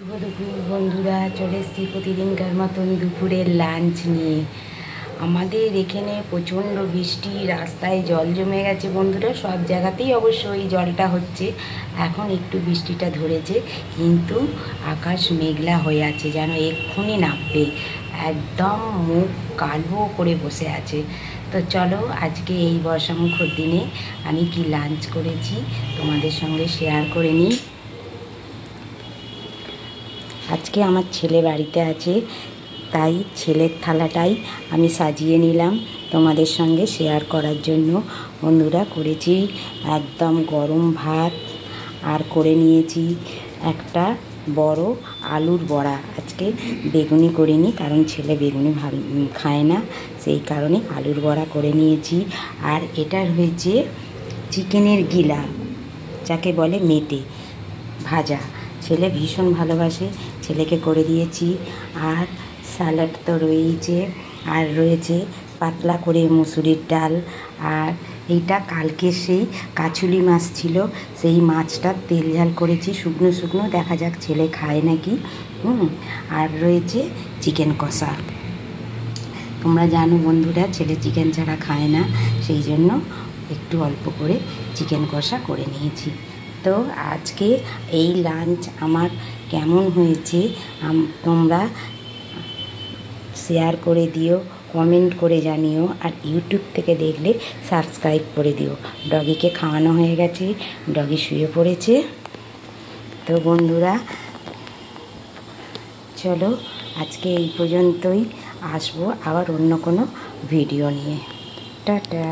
শুভ দুপুর বন্ধুরা, চলে এসেছি প্রতিদিনকার মতন দুপুরের লাঞ্চ নিয়ে। আমাদের এখানে প্রচণ্ড বৃষ্টি, রাস্তায় জল জমে গেছে বন্ধুরা। সব জায়গাতেই অবশ্য এই জলটা হচ্ছে। এখন একটু বৃষ্টিটা ধরেছে, কিন্তু আকাশ মেঘলা হয়ে আছে, যেন এক্ষুনি নামবে। একদম মুখ কালো করে বসে আছে। তো চলো আজকে এই বর্ষামুখর দিনে আমি কি লাঞ্চ করেছি তোমাদের সঙ্গে শেয়ার করে নিই। আজকে আমার ছেলে বাড়িতে আছে, তাই ছেলের থালাটাই আমি সাজিয়ে নিলাম তোমাদের সঙ্গে শেয়ার করার জন্য। বন্ধুরা, করেছি একদম গরম ভাত, আর করে নিয়েছি একটা বড় আলুর বড়া। আজকে বেগুনি করিনি, কারণ ছেলে বেগুনি ভালো খায় না, সেই কারণে আলুর বড়া করে নিয়েছি। আর এটা রয়েছে চিকেনের গিলা, যাকে বলে মেটে ভাজা। ছেলে ভীষণ ভালোবাসে, ছেলেকে করে দিয়েছি। আর স্যালাড তো রয়েছে, আর রয়েছে পাতলা করে মুসুরির ডাল। আর এইটা কালকে সেই কাছুলি মাছ ছিল, সেই মাছটা তেল ঝাল করেছি শুকনো শুকনো, দেখা যাক ছেলে খায় নাকি। আর রয়েছে চিকেন কষা। তোমরা জানো বন্ধুরা, ছেলে চিকেন ছাড়া খায় না, সেই জন্য একটু অল্প করে চিকেন কষা করে নিয়েছি। তো আজকে এই লাঞ্চ আমার কেমন হয়েছে তোমরা শেয়ার করে দিও, কমেন্ট করে জানিও। আর ইউটিউব থেকে দেখলে সাবস্ক্রাইব করে দিও। ডগিকে খাওয়ানো হয়ে গেছে, ডগি শুয়ে পড়েছে। তো বন্ধুরা চলো আজকে এই পর্যন্তই, আসবো আবার অন্য কোনো ভিডিও নিয়ে। টাটা।